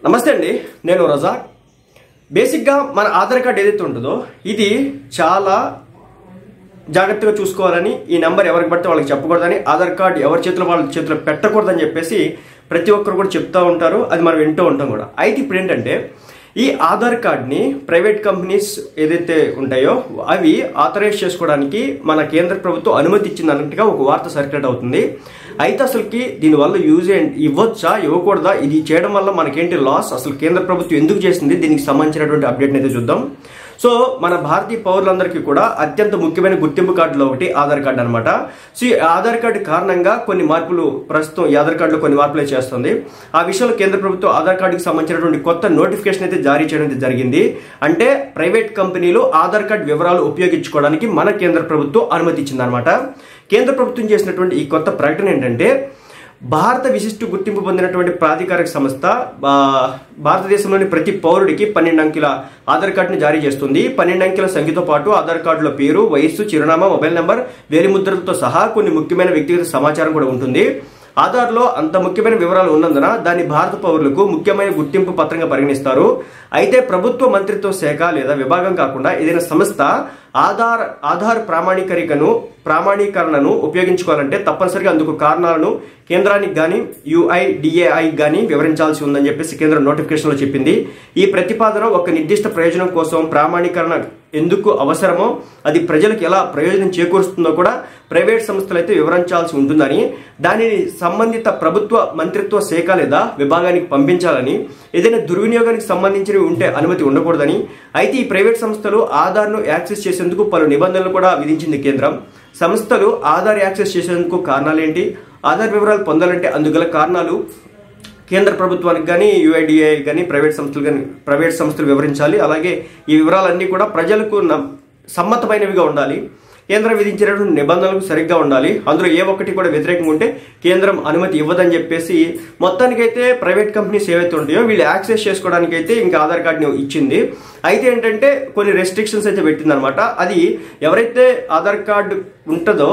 నమస్తే అండి, నేను రజాక్. బేసిక్గా మన ఆధార్ కార్డ్ ఏదైతే ఉంటుందో ఇది చాలా జాగ్రత్తగా చూసుకోవాలని, ఈ నెంబర్ ఎవరికి పడితే వాళ్ళకి చెప్పకూడదని, ఆధార్ కార్డ్ ఎవరి చేతిలో వాళ్ళ చేతిలో పెట్టకూడదని చెప్పేసి ప్రతి ఒక్కరు కూడా చెప్తూ ఉంటారు. అది మనం వింటూ ఉంటాం కూడా. అయితే ఇప్పుడు ఏంటంటే ఈ ఆధార్ కార్డ్ని ప్రైవేట్ కంపెనీస్ ఏదైతే ఉంటాయో అవి ఆథరైజ్ చేసుకోవడానికి మన కేంద్ర ప్రభుత్వం అనుమతి ఇచ్చింది అన్నట్టుగా ఒక వార్త సర్క్యులేట్ అవుతుంది. అయితే అసలుకి దీనివల్ల యూజ్ ఇవ్వచ్చా ఇవ్వకూడదా, ఇది చేయడం వల్ల మనకేంటి లాస్, అసలు కేంద్ర ప్రభుత్వం ఎందుకు చేసింది, దీనికి సంబంధించినటువంటి అప్డేట్ని అయితే చూద్దాం. సో మన భారతీయ పౌరులందరికీ కూడా అత్యంత ముఖ్యమైన గుర్తింపు కార్డులో ఒకటి ఆధార్ కార్డు అనమాట. సో ఈ ఆధార్ కార్డు కారణంగా కొన్ని మార్పులు ప్రస్తుతం ఈ ఆధార్ కార్డులో కొన్ని మార్పులు చేస్తుంది. ఆ విషయంలో కేంద్ర ప్రభుత్వం ఆధార్ కార్డుకి సంబంధించినటువంటి కొత్త నోటిఫికేషన్ అయితే జారీ చేయడం జరిగింది. అంటే ప్రైవేట్ కంపెనీలు ఆధార్ కార్డు వివరాలు ఉపయోగించుకోవడానికి మన కేంద్ర ప్రభుత్వం అనుమతి ఇచ్చింది అనమాట. కేంద్ర ప్రభుత్వం చేసినటువంటి ఈ కొత్త ప్రకటన ఏంటంటే భారత విశిష్ట గుర్తింపు పొందినటువంటి ప్రాధికారిక సంస్థ భారతదేశంలోని ప్రతి పౌరుడికి 12 అంకెల ఆధార్ కార్డుని జారీ చేస్తుంది. 12 అంకెల సంఖ్యతో పాటు ఆధార్ కార్డులో పేరు, వయస్సు, చిరునామా, మొబైల్ నెంబర్, వేలిముద్రలతో సహా కొన్ని ముఖ్యమైన వ్యక్తిగత సమాచారం కూడా ఉంటుంది. ఆధార్లో అంత ముఖ్యమైన వివరాలు ఉన్నందున దాన్ని భారత పౌరులకు ముఖ్యమైన గుర్తింపు పత్రంగా పరిగణిస్తారు. అయితే ప్రభుత్వ మంత్రిత్వ శాఖ లేదా విభాగం కాకుండా ఏదైనా సంస్థ ఆధార్ ప్రామాణీకరణను ఉపయోగించుకోవాలంటే తప్పనిసరిగా అందుకు కారణాలను కేంద్రానికి కానీ UIDAIకి కానీ వివరించాల్సి ఉందని చెప్పేసి కేంద్రం నోటిఫికేషన్లో చెప్పింది. ఈ ప్రతిపాదన ఒక నిర్దిష్ట ప్రయోజనం కోసం ప్రామాణీకరణ ఎందుకు అవసరమో, అది ప్రజలకు ఎలా ప్రయోజనం చేకూరుస్తుందో కూడా ప్రైవేట్ సంస్థలు అయితే వివరించాల్సి ఉంటుందని, దానిని సంబంధిత ప్రభుత్వ మంత్రిత్వ శాఖ లేదా విభాగానికి పంపించాలని, ఏదైనా దుర్వినియోగానికి సంబంధించినవి ఉంటే అనుమతి ఉండకూడదని. అయితే ఈ ప్రైవేట్ సంస్థలు ఆధార్ను యాక్సెస్ చేసేందుకు పలు నిబంధనలు కూడా విధించింది కేంద్రం. సంస్థలు ఆధార్ యాక్సెస్ చేసేందుకు కారణాలేంటి, ఆధార్ వివరాలు పొందాలంటే అందుగల కారణాలు కేంద్ర ప్రభుత్వానికి కానీ UIDAI కానీ ప్రైవేట్ సంస్థలు వివరించాలి. అలాగే ఈ వివరాలన్నీ కూడా ప్రజలకు సమ్మతమైనవిగా ఉండాలి. కేంద్రం విధించినటువంటి నిబంధనలకు సరిగ్గా ఉండాలి. అందులో ఏ ఒక్కటి కూడా వ్యతిరేకంగా ఉంటే కేంద్రం అనుమతి ఇవ్వదని చెప్పేసి మొత్తానికైతే ప్రైవేట్ కంపెనీస్ ఏవైతే ఉంటాయో వీళ్ళు యాక్సెస్ చేసుకోవడానికి అయితే ఇంకా ఆధార్ కార్డుని ఇచ్చింది. అయితే ఏంటంటే కొన్ని రెస్ట్రిక్షన్స్ అయితే పెట్టిందనమాట. అది ఎవరైతే ఆధార్ కార్డు ఉంటుందో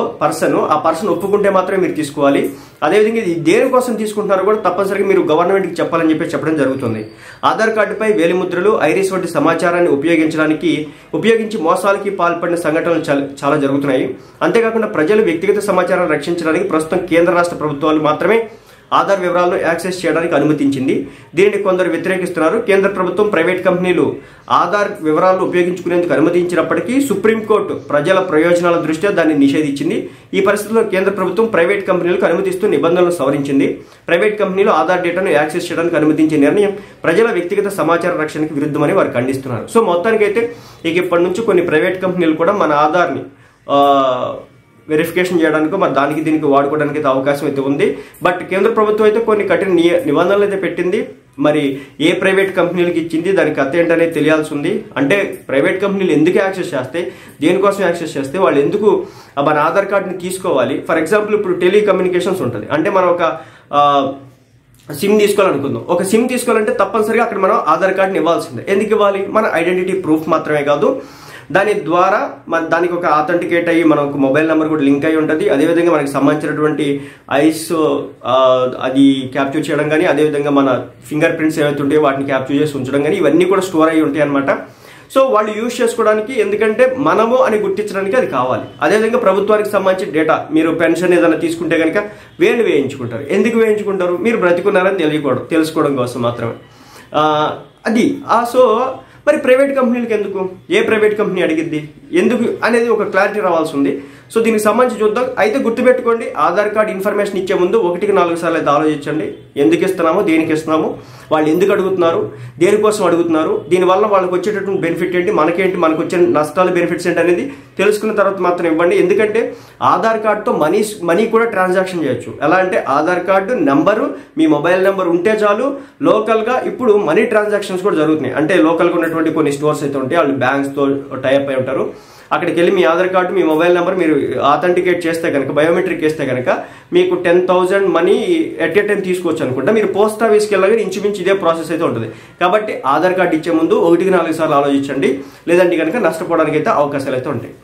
ఆ పర్సన్ ఒప్పుకుంటే మాత్రమే మీరు తీసుకోవాలి. అదేవిధంగా ఇది దేనికోసం తీసుకుంటున్నారో కూడా తప్పనిసరిగా మీరు గవర్నమెంట్కి చెప్పాలని చెప్పడం జరుగుతుంది. ఆధార్ కార్డుపై వేలిముద్రలు, ఐరిస్ వంటి సమాచారాన్ని ఉపయోగించి మోసాలకి పాల్పడిన సంఘటనలు చాలా జరుగుతున్నాయి. అంతేకాకుండా ప్రజలు వ్యక్తిగత సమాచారాన్ని రక్షించడానికి ప్రస్తుతం కేంద్ర రాష్ట్ర ప్రభుత్వాలు మాత్రమే ఆధార్ వివరాలను యాక్సెస్ చేయడానికి అనుమతించింది. దీనిని కొందరు వ్యతిరేకిస్తున్నారు. కేంద్ర ప్రభుత్వం ప్రైవేట్ కంపెనీలు ఆధార్ వివరాలను ఉపయోగించుకునేందుకు అనుమతించినప్పటికీ సుప్రీంకోర్టు ప్రజల ప్రయోజనాల దృష్ట్యా దాన్ని నిషేధించింది. ఈ పరిస్థితుల్లో కేంద్ర ప్రభుత్వం ప్రైవేట్ కంపెనీలకు అనుమతిస్తూ నిబంధనలు సవరించింది. ప్రైవేట్ కంపెనీలు ఆధార్ డేటాను యాక్సెస్ చేయడానికి అనుమతించే నిర్ణయం ప్రజల వ్యక్తిగత సమాచార రక్షణకు విరుద్ధమని వారు ఖండిస్తున్నారు. సో మొత్తానికైతే ఇక ఇప్పటి నుంచి కొన్ని ప్రైవేట్ కంపెనీలు కూడా మన ఆధార్ని వెరిఫికేషన్ చేయడానికి మరి దానికి దీనికి వాడుకోవడానికి అయితే అవకాశం అయితే ఉంది. బట్ కేంద్ర ప్రభుత్వం అయితే కొన్ని కఠిన నిబంధనలు అయితే పెట్టింది. మరి ఏ ప్రైవేట్ కంపెనీలకు ఇచ్చింది, దానికి కథ ఏంటనేది తెలియాల్సి ఉంది. అంటే ప్రైవేట్ కంపెనీలు ఎందుకు యాక్సెస్ చేస్తాయి, దేనికోసం యాక్సెస్ చేస్తే, వాళ్ళు ఎందుకు మన ఆధార్ కార్డుని తీసుకోవాలి. ఫర్ ఎగ్జాంపుల్ ఇప్పుడు టెలికమ్యూనికేషన్స్ ఉంటుంది. అంటే మనం ఒక సిమ్ తీసుకోవాలనుకుందాం. ఒక సిమ్ తీసుకోవాలంటే తప్పనిసరిగా అక్కడ మనం ఆధార్ కార్డుని ఇవ్వాల్సిందే. ఎందుకు ఇవ్వాలి? మన ఐడెంటిటీ ప్రూఫ్ మాత్రమే కాదు, దాని ద్వారా దానికి ఒక ఆథెంటికేట్ అయ్యి మనకు మొబైల్ నెంబర్ కూడా లింక్ అయి ఉంటుంది. అదేవిధంగా మనకి సంబంధించినటువంటి ఐస్ అది క్యాప్చర్ చేయడం కానీ, అదేవిధంగా మన ఫింగర్ ప్రింట్స్ ఏవైతే ఉంటాయో వాటిని క్యాప్చర్ చేసి ఉంచడం కానీ, ఇవన్నీ కూడా స్టోర్ అయ్యి ఉంటాయి అనమాట. సో వాళ్ళు యూజ్ చేసుకోవడానికి, ఎందుకంటే మనము అని గుర్తించడానికి అది కావాలి. అదేవిధంగా ప్రభుత్వానికి సంబంధించిన డేటా, మీరు పెన్షన్ ఏదైనా తీసుకుంటే కనుక వేలు వేయించుకుంటారు. ఎందుకు వేయించుకుంటారు? మీరు బ్రతికున్నారని తెలుసుకోవడం కోసం మాత్రమే. అది సో మరి ప్రైవేట్ కంపెనీలకు ఎందుకు, ఏ ప్రైవేట్ కంపెనీ అడిగిద్ది ఎందుకు అనేది ఒక క్లారిటీ రావాల్సి ఉంది. సో దీనికి సంబంధించి చూద్దాం. అయితే గుర్తుపెట్టుకోండి, ఆధార్ కార్డ్ ఇన్ఫర్మేషన్ ఇచ్చే ముందు 1-4 సార్లు అయితే ఆలోచించండి. ఎందుకు ఇస్తున్నాము, దేనికి ఇస్తున్నాము, వాళ్ళు ఎందుకు అడుగుతున్నారు, దేనికోసం అడుగుతున్నారు, దీనివల్ల వాళ్ళకి వచ్చేటటువంటి బెనిఫిట్ ఏంటి, మనకు వచ్చే నష్టాలు బెనిఫిట్స్ ఏంటి అనేది తెలుసుకున్న తర్వాత మాత్రం ఇవ్వండి. ఎందుకంటే ఆధార్ కార్డుతో మనీ కూడా ట్రాన్సాక్షన్ చేయొచ్చు. ఎలా అంటే ఆధార్ కార్డు నెంబరు, మీ మొబైల్ నెంబర్ ఉంటే చాలు. లోకల్గా ఇప్పుడు మనీ ట్రాన్సాక్షన్స్ కూడా జరుగుతున్నాయి. అంటే లోకల్గా ఉన్నటువంటి కొన్ని స్టోర్స్ అయితే ఉంటాయి, వాళ్ళు బ్యాంక్స్తో టైప్ అయి ఉంటారు. అక్కడికి వెళ్ళి మీ ఆధార్ కార్డు, మీ మొబైల్ నెంబర్ మీరు ఆథెంటికేట్ చేస్తే కనుక, బయోమెట్రిక్ వేస్తే కనుక మీకు 10,000 మనీ ఎట్ ఏ టైం తీసుకోవచ్చు అనుకుంటా. మీరు పోస్ట్ ఆఫీస్కి వెళ్ళగా ఇంచుమించు ఇదే ప్రాసెస్ అయితే ఉంటుంది. కాబట్టి ఆధార్ కార్డు ఇచ్చే ముందు 1-4 సార్లు ఆలోచించండి. లేదంటే కనుక నష్టపోవడానికి అయితే అవకాశాలు అయితే ఉంటాయి.